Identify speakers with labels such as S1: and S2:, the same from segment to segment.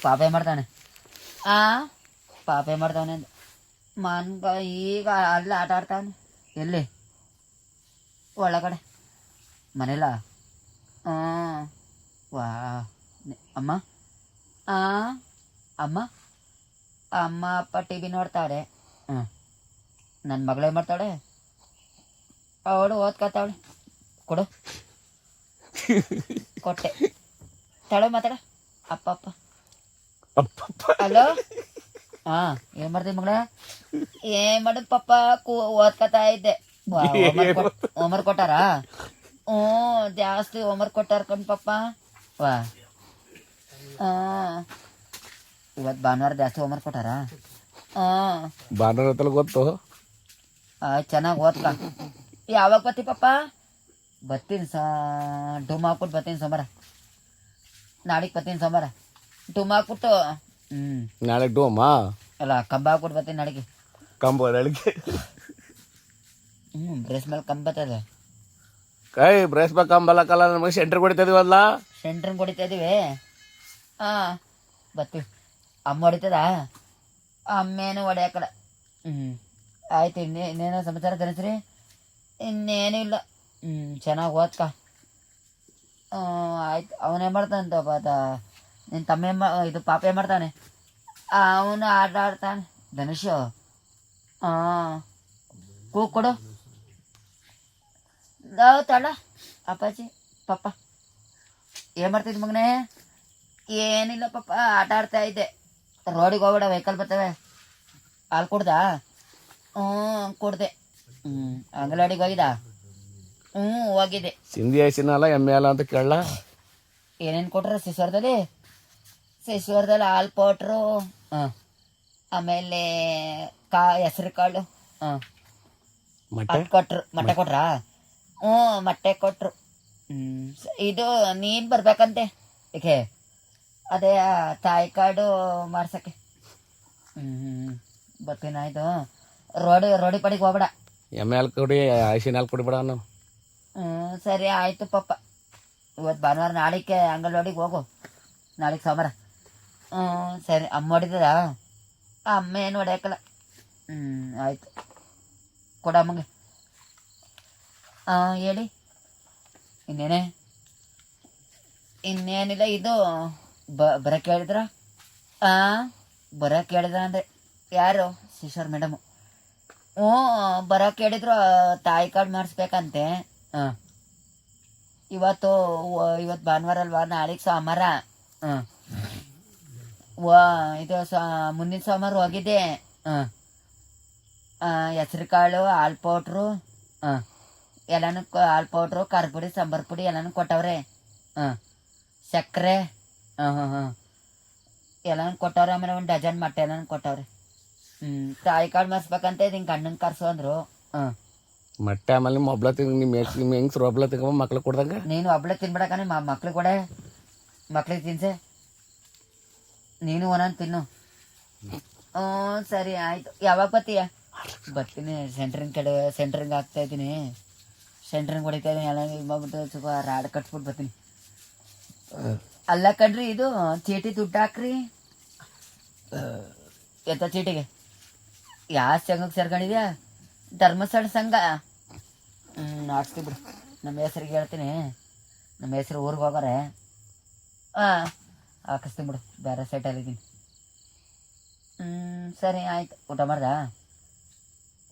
S1: ಪಾಪೆ ಮಾಡ್ತಾನೆ ಆ ಪಾಪೆ ಮಾಡ್ತಾವನೆ ಅಂದ ಮನ್ಗ ಈಗ ಅಲ್ಲಿ ಆಟ ಆಡ್ತಾವನೆ ಎಲ್ಲಿ ಒಳಗಡೆ ಮನೇಲ ವಾ ಅಮ್ಮ ಆ ಅಮ್ಮ ಅಮ್ಮ ಅಪ್ಪ ಟಿ ವಿ ನೋಡ್ತಾಳೆ ನನ್ನ ಮಗಳೇ ಮಾಡ್ತಾಳೆ ಅವಳು ಓದ್ಕೊತಾವಳೆ ಕೊಡು ಕೊಟ್ಟೆ ತಳೆ ಮಾತಾಡ ಅಪ್ಪ ಅಪ್ಪ ಹಲೋ ಹಾಂ ಏನು ಮಾಡ್ತೀವಿ ಮಗಳ ಏನು ಮಾಡೋದು ಪಪ್ಪ ಓದ್ಕೊತಾ ಇದ್ದೆ ಹೋಮ್ವರ್ಕ್ ಕೊಟ್ಟಾರಾ ಹ್ಞೂ ಜಾಸ್ತಿ ಹೋಮ್ವರ್ಕ್ ಕೊಟ್ಟಾರ ಕಣ್ ಪಪ್ಪ ವಾ ಇವತ್ತು ಭಾನುವಾರ ಜಾಸ್ತಿ ಹೋಮ್ವರ್ಕ್ ಕೊಟ್ಟಾರಾ
S2: ಭಾನುವಾರ ಗೊತ್ತು
S1: ಚೆನ್ನಾಗಿ ಓದ್ಕ ಯಾವಾಗ ಬರ್ತಿ ಪಪ್ಪ ಬರ್ತೀನಿ ಡುಮ್ ಹಾಕ್ಬಿಟ್ಟು ಬರ್ತೀನಿ ಸೋಮವಾರ ನಾಳೆಗೆ ಬರ್ತೀನಿ ಸೋಮವಾರ ಡುಮ್ ಹಾಕ್ಬಿಟ್ಟು
S2: ನಾಳೆ ಡೋಮಾ
S1: ಅಲ್ಲ ಕಂಬ ಹಾಕ್ಬಿಟ್ಟು ಬರ್ತೀನಿ ನಾಳೆಗೆ
S2: ಕಂಬ ನಾಳೆಗೆ
S1: ಬ್ರೇಸ್ ಮೇಲೆ ಕಂಬ ಬರ್ತದೆ
S2: ಕೈ ಬ್ರೇಸ್ ಮೇಲೆ ಕಂಬಲ್ಲಕ್ಕಲ್ಲ ನಮಗೆ ಸೆಂಟ್ರ್ ಹೊಡಿತಾ ಇದೀವಲ್ಲ
S1: ಸೆಂಟ್ರ್ ಹೊಡಿತಾ ಇದೀವಿ ಹಾಂ ಬರ್ತೀವಿ ಅಮ್ಮ ಹೊಡಿತದ ಅಮ್ಮೇನು ಹೊಡೆಯಕ್ಕಲ್ಲ ಆಯ್ತು ಇನ್ನೇನೋ ಸಮಾಚಾರ ಕಲಿಸ್ರಿ ಇನ್ನೇನು ಇಲ್ಲ ಚೆನ್ನಾಗಿ ಓದ್ಕ ಆಯ್ತು ಅವನೇನು ಮಾಡ್ತಾನಂತ ನಿನ್ನ ತಮ್ಮ ಇದು ಪಾಪ ಏನು ಮಾಡ್ತಾನೆ ಅವನು ಆಟ ಆಡ್ತಾನೆ ಧನುಷ್ ಕೊಡು ತಡ ಅಪ್ಪಾಜಿ ಪಪ್ಪ ಏನು ಮಾಡ್ತಿದ್ದೆ ಮಗನೇ ಏನಿಲ್ಲ ಪಪ್ಪ ಆಟ ಆಡ್ತಾ ಇದ್ದೆ ರೋಡಿಗೆ ಹೋಗ್ಬೇಡ ವೆಹಿಕಲ್ ಬರ್ತವೆ ಹಾಲು ಕುಡ್ದಾ ಕೊಡ್ದೆ ಅಂಗನವಾಡಿಗೆ ಹೋಗಿದ್ದ ಹೋಗಿದ್ದೆ
S2: ಸಿಂಧಿ ಹಸಿನಲ್ಲ ಎಮ್ಮೆ ಅಲ್ಲ ಅಂತ ಕೇಳಲ್ಲ
S1: ಏನೇನು ಕೊಟ್ರು ಶಿಶ್ವರದಲ್ಲಿ ಹಾಲು ಕೊಟ್ರು ಆಮೇಲೆ ಹೆಸರು ಕಾಳು ಮೊಟ್ಟೆ ಕೊಟ್ರಾ ಮೊಟ್ಟೆ ಕೊಟ್ರು ಇದು ನೀನು ಬರ್ಬೇಕಂತೆ ಏಕೆ ಅದೇ ತಾಯಿ ಕಾರ್ಡು ಮಾಡ್ಸಕ್ಕೆ ಬರ್ತೀನಿ ಆಯಿತು ರೋಡಿ ಪಡಿಗೆ ಹೋಗ್ಬೇಡ
S2: ಎಮ್ಮೆ ಹಾಲು ಕೊಡಿ ಹಸಿನ ಹಾಲು ಕೊಡಿಬೇಡ ನಾವು
S1: ಸರಿ ಆಯಿತು ಪಪ್ಪ ಇವತ್ತು ಭಾನುವಾರ ನಾಳೆಗೆ ಅಂಗನವಾಡಿಗೆ ಹೋಗು ನಾಳೆಗೆ ಸೋಮವಾರ ಸರಿ ಅಮ್ಮ ಹೊಡಿತದ ಅಮ್ಮ ಏನು ಹೊಡೆಯಕ್ಕಲ್ಲ ಆಯಿತು ಕೊಡ ಅಮ್ಮಗೆ ಹೇಳಿ ಇನ್ನೇನಿಲ್ಲ ಇದು ಬರೋಕ್ಕೆ ಹೇಳಿದ್ರ ಬರೋಕ್ಕೆ ಹೇಳಿದ್ರ ಅಂದರೆ ಯಾರು ಸಿಸ್ಟರ್ ಮೇಡಮು ಬರೋಕ್ಕೆ ಹೇಳಿದ್ರು ತಾಯಿ ಕಾರ್ಡ್ ಮಾಡಿಸ್ಬೇಕಂತೆ ಇವತ್ತು ಭಾನುವಾರ ಅಲ್ವಾ ನಾಳೆಗೆ ಸೋಮವಾರ ಇದು ಮುಂದಿನ ಸೋಮವಾರ ಹೋಗಿದ್ದೆ ಹೆಸ್ರು ಕಾಳು ಹಾಲು ಪೌಡ್ರು ಎಲ್ಲನೂ ಹಾಲು ಪೌಡ್ರು ಖಾರ ಪುಡಿ ಸಾಂಬಾರು ಪುಡಿ ಎಲ್ಲನೂ ಕೊಟ್ಟವ್ರೆ ಸಕ್ಕರೆ ಎಲ್ಲನೂ ಕೊಟ್ಟವ್ರೆ ಆಮೇಲೆ ಒಂದು ಡಜನ್ ಮೊಟ್ಟೆ ಎಲ್ಲನೂ ಕೊಟ್ಟವ್ರೆ ತಾಯಿ ಕಾರ್ಡ್ ಮಾಡಿಸ್ಬೇಕಂತ ಹಿಂಗೆ ಗಂಡನ ಕರ್ಸು ಅಂದರು
S2: ಮೊಟ್ಟೆ ಆಮೇಲೆ ನಿಮ್ಮ ಒಬ್ಳ ನಿಮ್ಮ ಹೆಂಗ್ಸ್ರು ಒಬ್ಳ ತಿನ್ಕೊಂಬ ಮಕ್ಳಿಗೆ ಕೊಡ್ದಂಗೆ
S1: ನೀನು ಒಬ್ಳೆ ತಿನ್ಬಿಡಕನೆ ಮಕ್ಳಿಗೆ ಕೊಡೆ ಮಕ್ಳಿಗೆ ತಿನ್ಸೆ ನೀನು ಒಂದೊಂದು ತಿನ್ನು ಸರಿ ಆಯಿತು ಯಾವಾಗ ಬರ್ತೀಯ ಬರ್ತೀನಿ ಸೆಂಟ್ರಿಂಗ್ ಆಗ್ತಾ ಇದ್ದೀನಿ ಸೆಂಟ್ರಿಂಗ್ ಹೊಡಿತಾ ಇದ್ದೀನಿ ಎಲ್ಲ ಮಾಡ್ಬಿಟ್ಟು ಸ್ವಲ್ಪ ರಾಡ್ ಕಟ್ಸ್ಬಿಟ್ಟು ಬರ್ತೀನಿ ಅಲ್ಲ ಕಣ್ರಿ ಇದು ಚೀಟಿ ದುಡ್ಡು ಹಾಕ್ರಿ ಎತ್ತ ಚೀಟಿಗೆ ಯಾವ ಸಂಘಕ್ಕೆ ಸೇರ್ಕೊಂಡಿದ್ಯಾ ಧರ್ಮಸ್ಥಳ ಸಂಘ ಹಾಕ್ಸ್ತೀವಿ ಬಿಡು ನಮ್ಮ ಹೆಸ್ರಿಗೆ ಹೇಳ್ತೀನಿ ನಮ್ಮ ಹೆಸ್ರು ಊರಿಗೆ ಹೋಗೋರೆ ಹಾಕಿಸ್ತೀನಿ ಬಿಡು ಬೇರೆ ಸೈಟಲ್ಲಿದ್ದೀನಿ ಸರಿ ಆಯ್ತು ಊಟ ಮಾಡ್ದ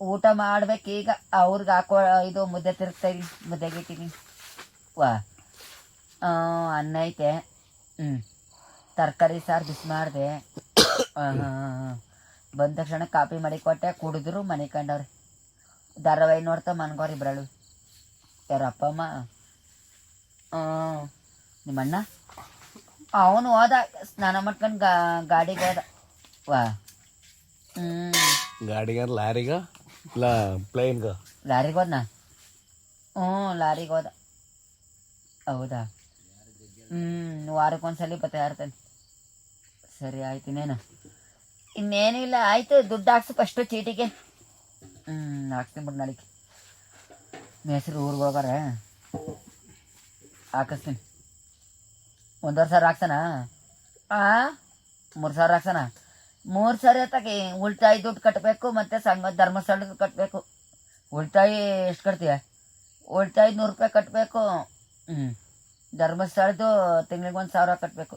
S1: ಊಟ ಮಾಡ್ಬೇಕು ಈಗ ಅವ್ರಿಗೆ ಹಾಕೋ ಇದು ಮುದ್ದೆ ತಿರುಗ್ತಾಯಿದ್ದೀನಿ ಮುದ್ದೆಗೆ ಇಟ್ಟಿದ್ದೀನಿ ಅನ್ನ ಐತೆ ತರಕಾರಿ ಸಾರು ಬಿಸಿ ಮಾಡಿದೆ ಬಂದ ತಕ್ಷಣ ಕಾಪಿ ಮಾಡಿ ಕೊಟ್ಟೆ ಕುಡಿದ್ರು ಮನೆ ಕಂಡವ್ರೆ ಧಾರಾವಾಹಿ ನೋಡ್ತಾ ಮನ್ಗೋರಿ ಇಬ್ರಳು ಯಾರ ಅಪ್ಪ ಅಮ್ಮ ನಿಮ್ಮಣ್ಣ ಅವನು ಹೋದ ಸ್ನಾನ ಮಾಡ್ಕೊಂಡು ಗಾಡಿಗೆ ಹೋದ
S2: ಗಾಡಿಗೆ ಲಾರಿಗ ಇಲ್ಲ ಪ್ಲೇನ್ಗ
S1: ಲಾರಿಗೆ ಹೋದ್ನಾ ಲಾರಿಗೆ ಹೋದ ಹೌದಾ ವಾರಕ್ಕೊಂದ್ಸಲಿ ಬರ್ತಾ ಇರ್ತಾನೆ ಸರಿ ಆಯ್ತು ಇನ್ನೇನು ಇಲ್ಲ ಆಯಿತು ದುಡ್ಡು ಹಾಕ್ಸು ಫಸ್ಟು ಚೀಟಿಗೆ ಹಾಕ್ಸ್ತೀನಿ ಬಿಡು ನಾಳೆಗೆ ಹೆಸರು ಊರಿಗೆ ಹೋಗಾರೆ ಹಾಕಿಸ್ತೀನಿ 1 ವರ್ಷ ಹಾಕ್ತಾನ 3,000 ಹಾಕ್ಸೋಣ. 3,000 ತಗಿ ಉಳಿತಾಯ ದುಡ್ಡು ಕಟ್ಟಬೇಕು, ಮತ್ತು ಸಂಘ ಧರ್ಮಸ್ಥಳದ ಕಟ್ಟಬೇಕು. ಉಳಿತಾಯ ಎಷ್ಟು ಕಟ್ತೀಯ? ಉಳಿತಾಯ 100 ರೂಪಾಯಿ ಕಟ್ಟಬೇಕು. ಧರ್ಮಸ್ಥಳದ್ದು ತಿಂಗಳಿಗೆ 1,000 ಕಟ್ಟಬೇಕು.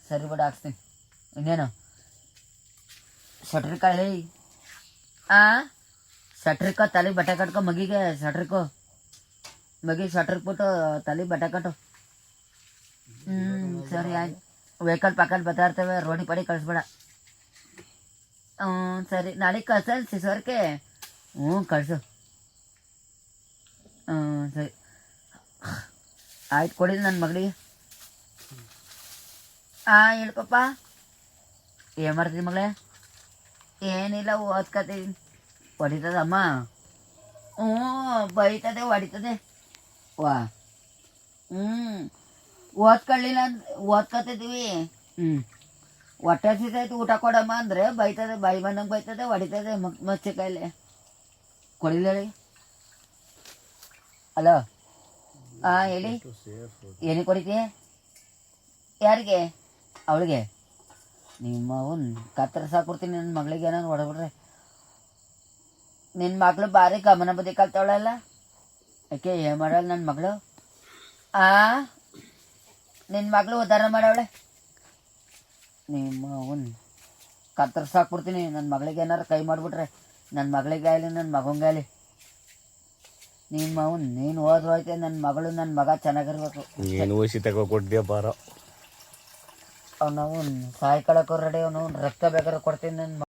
S1: ಸರಿ ಬಿಡು, ಹಾಕ್ಸ್ತೀನಿ. ಇನ್ನೇನು ಶಟ್ರಿಕಾಯಿ ಶಟ್ರಿಕೋ ತಲೆ ಬಟ್ಟೆ ಕಟ್ಕೊ ಮಗಿಗೆ. ಮಗಿ ಶಟ್ರಿಕ್ಬಿಟ್ಟು ತಲೆ ಬಟ್ಟೆ ಕಟ್ಟು. ಸರಿ ಆಯ್ತು. ವೆಹಿಕಲ್ ಪಕ್ಕದಲ್ಲಿ ಬರ್ತಾ ಇರ್ತೇವೆ, ರೋಡಿ ಪಡಿ ಕಳಿಸ್ಬೇಡ. ಸರಿ, ನಾಳೆ ಕಳ್ಸ ಸಿಸೋರ್ಕೆ. ಕಳಿಸು. ಸರಿ ಆಯ್ತು, ಕೊಡಿ ನನ್ನ ಮಗಳಿಗೆ. ಹೇಳ್ಪಪ್ಪ. ಏನು ಮಾಡ್ತೀನಿ ಮಗಳೇ? ಏನಿಲ್ಲ, ಓದ್ಕತೀನಿ. ಹೊಡಿತದಮ್ಮ? ಬೈತದೆ, ಹೊಡಿತದೆ. ವಾ ಓದ್ಕೊಳ್ಳಿಲ್ಲ ಅಂದ್ರೆ ಓದ್ಕೊತಿದ್ದೀವಿ. ಹೊಟ್ಟೆ ಹಸಿತೈತೆ ಊಟ ಕೊಡಮ್ಮ ಅಂದರೆ ಬೈತದೆ, ಬಾಯಿ ಬಂದಂಗೆ ಬೈತದೆ, ಹೊಡಿತದೆ. ಮಚ್ಚೆ ಕಾಯಿಲೆ ಕೊಡಿಲ್ಲ. ಹಲೋ, ಹೇಳಿ. ಏನಿಗೆ ಕೊಡಿತೀಯ? ಯಾರಿಗೆ? ಅವಳಿಗೆ? ನಿಮ್ಮ ಅವನು ಕತ್ತರಿಸಾಕ್ಬಿಡ್ತೀನಿ ನನ್ನ ಮಗಳಿಗೆ. ಏನಾರು ಹೊಡೆಬಿಡ್ರೆ ನಿನ್ನ ಮಗಳು ಭಾರಿ ಗಮನ ಬುದ್ಧಿ ಕಲ್ತವಳಲ್ಲ. ಯಾಕೆ ಏನು ಮಾಡಲ್ಲ ನನ್ನ ಮಗಳು? ನಿನ್ನ ಮಗಳು ಉದ್ಧಾರ ಮಾಡವಳೆ. ನಿಮ್ಮ ಅವನು ಕತ್ತರಿಸಾಕ್ಬಿಡ್ತೀನಿ ನನ್ನ ಮಗಳಿಗೆ. ಏನಾರು ಕೈ ಮಾಡಿಬಿಟ್ರೆ ನನ್ನ ಮಗಳಿಗೆ ಆಗಲಿ ನನ್ನ ಮಗಂಗೆ ಆಗಲಿ. ನಿಮ್ಮ ಅವನು ನೀನು ಹೋದ್ರು ಹೋಯ್ತೆ, ನನ್ನ ಮಗಳು ನನ್ನ ಮಗ ಚೆನ್ನಾಗಿರ್ಬೇಕು.
S2: ಏನು ಓಸಿ ತಗೋ ಕೊಡ್ತೀಯ ಬಾರೋ.
S1: ಅವನು ಸಾಯ್ಕೊಳಕ್ಕೂ ರೆಡಿ. ಅವನು ರಕ್ತ ಬೇಕಾದ್ರೆ ಕೊಡ್ತೀನಿ ನನ್ನ